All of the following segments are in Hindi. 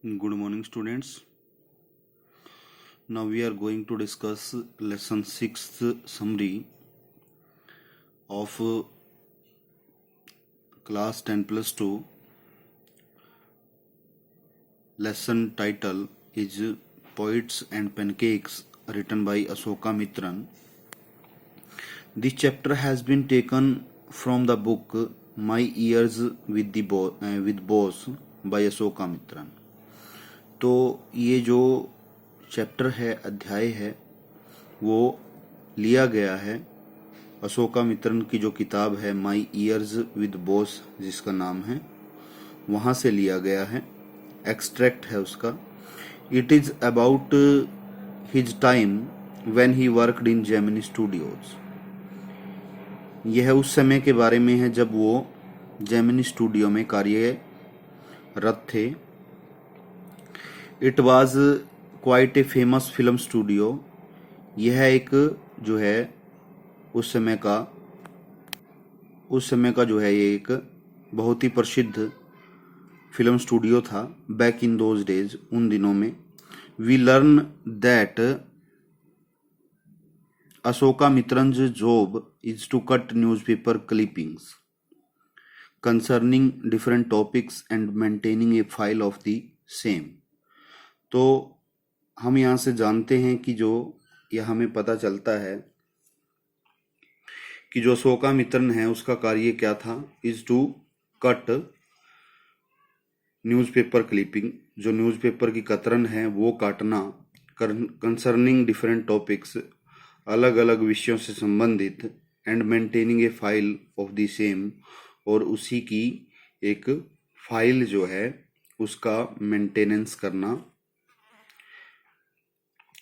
Good morning, students. Now we are going to discuss lesson 6th summary of class 10 plus 2. Lesson title is Poets and Pancakes, written by Asoka Mitran. This chapter has been taken from the book My Years with Boss by Asoka Mitran. तो ये जो चैप्टर है, अध्याय है, वो लिया गया है अशोका मित्रन की जो किताब है माई ईयर्स विद बॉस जिसका नाम है, वहाँ से लिया गया है। एक्सट्रैक्ट है उसका। It is about his time when he worked in Gemini studios. यह उस समय के बारे में है जब वो जेमिनी स्टूडियो में कार्यरत थे। It was quite a famous film studio. यह एक जो है उस समय का जो है ये एक बहुत ही प्रसिद्ध फिल्म स्टूडियो था। बैक इन दोज डेज, उन दिनों में। We learn that Ashoka Mitran's job is to cut newspaper clippings concerning different topics and maintaining a file of the same. तो हम यहाँ से जानते हैं कि यह हमें पता चलता है कि जो अशोका मित्रन है उसका कार्य क्या था। Is to cut newspaper clipping, जो न्यूज़पेपर की कतरन है वो काटना, कंसर्निंग डिफरेंट टॉपिक्स, अलग अलग विषयों से संबंधित, and maintaining a file of the same, और उसी की एक फाइल जो है उसका मेंटेनेंस करना।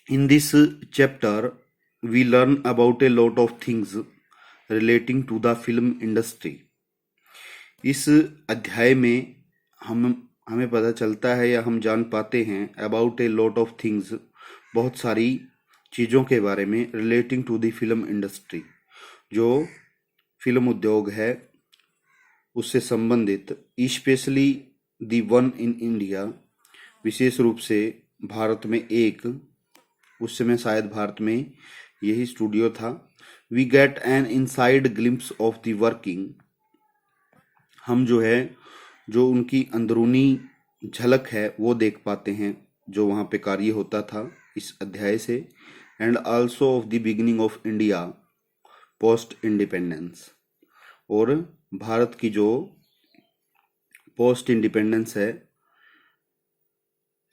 In this chapter, we learn about a lot of things relating to the film industry. इस अध्याय में हमें पता चलता है या हम जान पाते हैं about a lot of things, बहुत सारी चीज़ों के बारे में, relating to the film industry, जो फिल्म उद्योग है उससे संबंधित, especially the one in India, विशेष रूप से भारत में एक, उस समय शायद भारत में यही स्टूडियो था। We get an inside glimpse of the working. हम जो उनकी अंदरूनी झलक है वो देख पाते हैं जो वहाँ पे कार्य होता था इस अध्याय से। And also of the beginning of India post independence, और भारत की जो पोस्ट इंडिपेंडेंस है,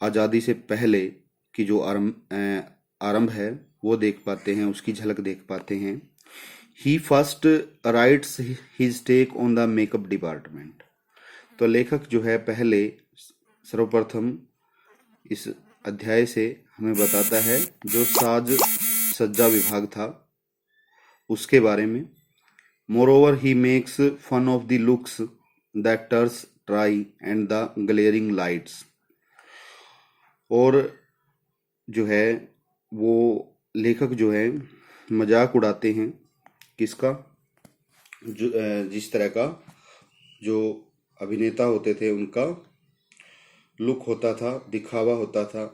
आज़ादी से पहले की जो आरंभ है वो देख पाते हैं, उसकी झलक देख पाते हैं। He first writes his take on the makeup department. तो लेखक जो है पहले सर्वप्रथम इस अध्याय से हमें बताता है जो साज सज्जा विभाग था उसके बारे में। Moreover he makes fun of the looks the actors try and the glaring lights. और जो है वो लेखक जो है मजाक उड़ाते हैं किसका, जो जिस तरह का जो अभिनेता होते थे उनका लुक होता था, दिखावा होता था,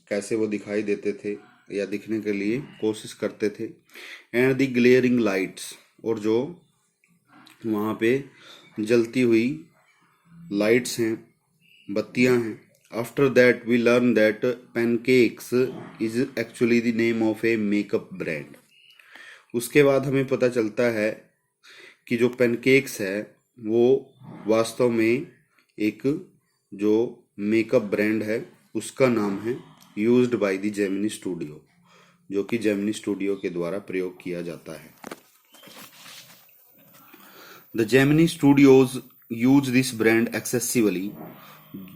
कैसे वो दिखाई देते थे या दिखने के लिए कोशिश करते थे। एंड द ग्लेयरिंग लाइट्स, और जो वहाँ पे जलती हुई लाइट्स हैं, बत्तियाँ हैं। After that, we learn that pancakes is actually the name of a makeup brand. उसके बाद हमें पता चलता है कि जो पैनकेक्स है वो वास्तव में एक जो मेकअप ब्रांड है उसका नाम है, used by the Gemini studio, जो कि जेमिनी स्टूडियो के द्वारा प्रयोग किया जाता है। The Gemini studios use this brand excessively.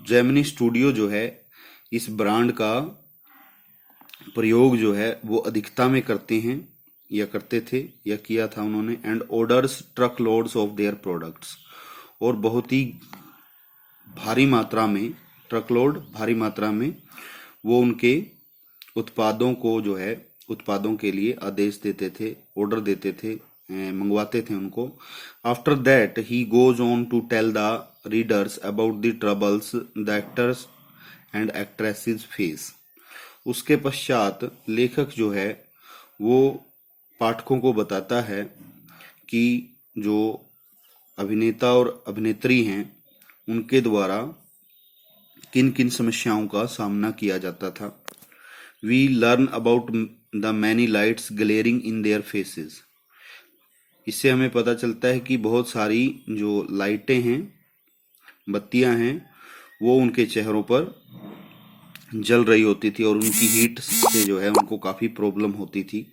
Gemini studio जो है इस ब्रांड का प्रयोग जो है वो अधिकता में करते हैं या करते थे या किया था उन्होंने। And orders truck loads of their products, और बहुत ही भारी मात्रा में, ट्रकलोड भारी मात्रा में वो उनके उत्पादों को जो है उत्पादों के लिए आदेश देते थे, ऑर्डर देते थे, मंगवाते थे उनको। After that he goes on to tell the readers about the troubles the actors and actresses face. उसके पश्चात लेखक जो है वो पाठकों को बताता है कि जो अभिनेता और अभिनेत्री हैं उनके द्वारा किन किन समस्याओं का सामना किया जाता था। We learn about the many lights glaring in their faces. इससे हमें पता चलता है कि बहुत सारी जो लाइटें हैं, बत्तियां हैं, वो उनके चेहरों पर जल रही होती थी और उनकी हीट से जो है उनको काफी प्रॉब्लम होती थी।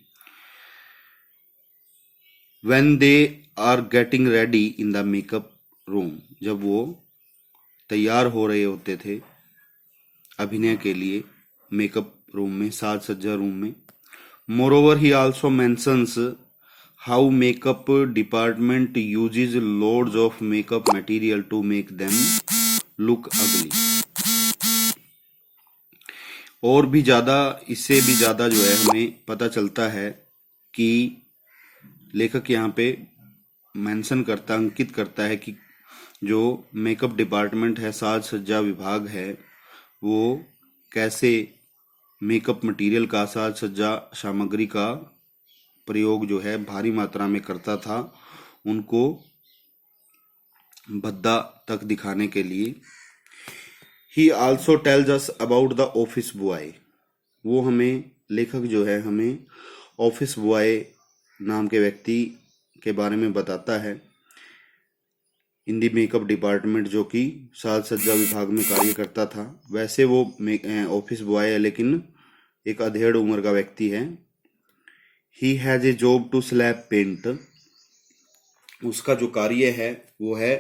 When they are getting ready in the makeup room, जब वो तैयार हो रहे होते थे अभिनय के लिए मेकअप रूम में, साज सज्जा रूम में। Moreover, he also mentions how makeup department uses loads of makeup material to make them look ugly। और भी ज्यादा, इससे भी ज्यादा जो है हमें पता चलता है कि लेखक यहाँ पे मेंशन करता, अंकित करता है कि जो मेकअप डिपार्टमेंट है, साज सज्जा विभाग है, वो कैसे मेकअप मटेरियल का, साज सज्जा सामग्री का प्रयोग जो है भारी मात्रा में करता था उनको भद्दा तक दिखाने के लिए। ही also tells us about the office boy. वो हमें, लेखक जो है हमें ऑफिस बॉय नाम के व्यक्ति के बारे में बताता है इन दी मेकअप डिपार्टमेंट, जो कि साज सज्जा विभाग में कार्य करता था। वैसे वो ऑफिस बॉय है लेकिन एक अधेड़ उम्र का व्यक्ति है। He has a job to slap paint. उसका जो कार्य है वो है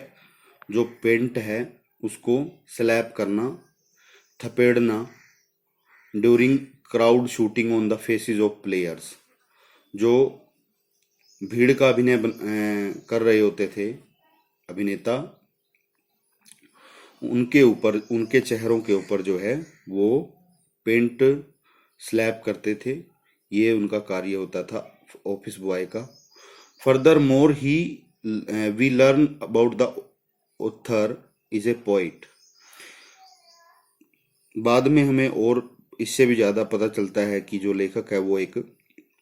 जो पेंट है उसको स्लैब करना, थपेड़ना, during crowd shooting on the faces of players. जो भीड़ का अभिनय कर रहे होते थे अभिनेता, उनके ऊपर, उनके चेहरों के ऊपर जो है वो पेंट स्लैब करते थे। ये उनका कार्य होता था ऑफिस बॉय का। Furthermore he we learn about the author is a poet. बाद में हमें और इससे भी ज्यादा पता चलता है कि जो लेखक है वो एक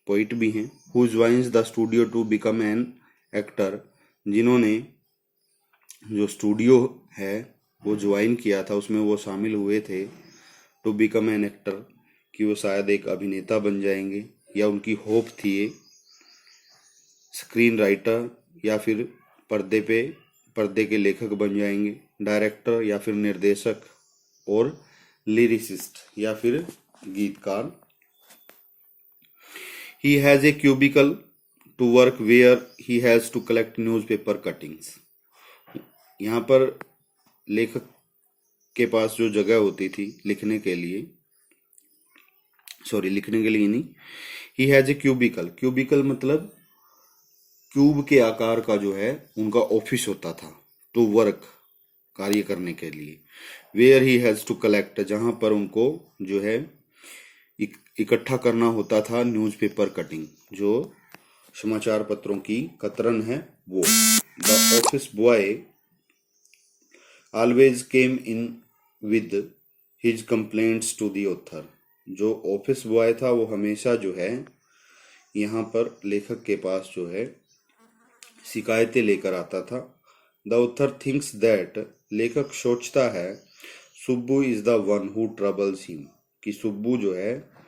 पोइट भी हैं। Who joins the studio to become an actor. जिन्होंने जो स्टूडियो है वो ज्वाइन किया था, उसमें वो शामिल हुए थे टू बिकम एन एक्टर, कि वो शायद एक अभिनेता बन जाएंगे, या उनकी होप थी ये। स्क्रीन राइटर या फिर पर्दे के लेखक बन जाएंगे, डायरेक्टर या फिर निर्देशक, और लिरिसिस्ट या फिर गीतकार। He has a cubicle to work where he has to collect newspaper cuttings। यहाँ पर लेखक के पास जो जगह होती थी लिखने के लिए नहीं, he has a cubicle। cubicle मतलब क्यूब के आकार का जो है उनका ऑफिस होता था, to work कार्य करने के लिए। where he has to collect, जहां पर उनको जो है इकट्ठा करना होता था न्यूज़पेपर कटिंग, जो समाचार पत्रों की कतरन है वो। The office boy always came in with his complaints to the author. जो ऑफिस बॉय था वो हमेशा जो है यहाँ पर लेखक के पास जो है शिकायतें लेकर आता था। द ऑथर थिंक्स दैट, लेखक सोचता है, Subbu is the one who troubles him, कि सुब्बू जो है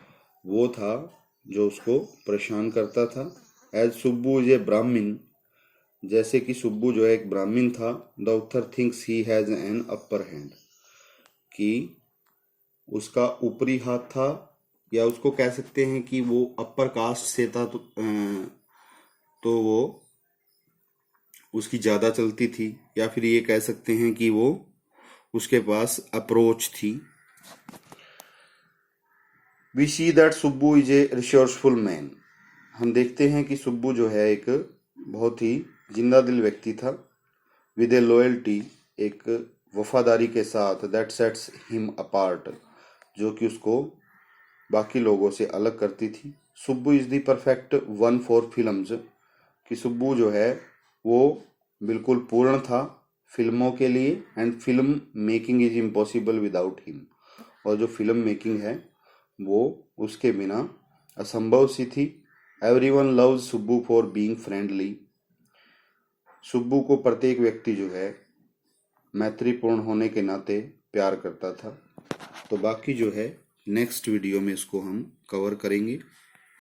वो था जो उसको परेशान करता था। एज सुब्बू इज ए ब्राह्मण, जैसे कि सुब्बू जो है एक ब्राह्मण था। The author thinks he has an upper hand, कि उसका ऊपरी हाथ था, या उसको कह सकते हैं कि वो अपर कास्ट से था, तो वो उसकी ज्यादा चलती थी, या फिर ये कह सकते हैं कि वो उसके पास अप्रोच थी। We see that Subbu is a resourceful man. हम देखते हैं कि सुब्बू जो है एक बहुत ही जिंदा दिल व्यक्ति था। विद ए लॉयल्टी, एक वफादारी के साथ, दैट सेट्स हिम अपार्ट, जो कि उसको बाकी लोगों से अलग करती थी। Subbu is the perfect one for films, कि सुब्बू जो है वो बिल्कुल पूर्ण था फिल्मों के लिए। And film making is impossible without him, और जो फिल्म मेकिंग है वो उसके बिना असंभव सी थी। Everyone loves Subbu for being friendly. Subbu को प्रत्येक व्यक्ति जो है मैत्रीपूर्ण होने के नाते प्यार करता था। तो बाकी जो है नेक्स्ट वीडियो में इसको हम कवर करेंगे।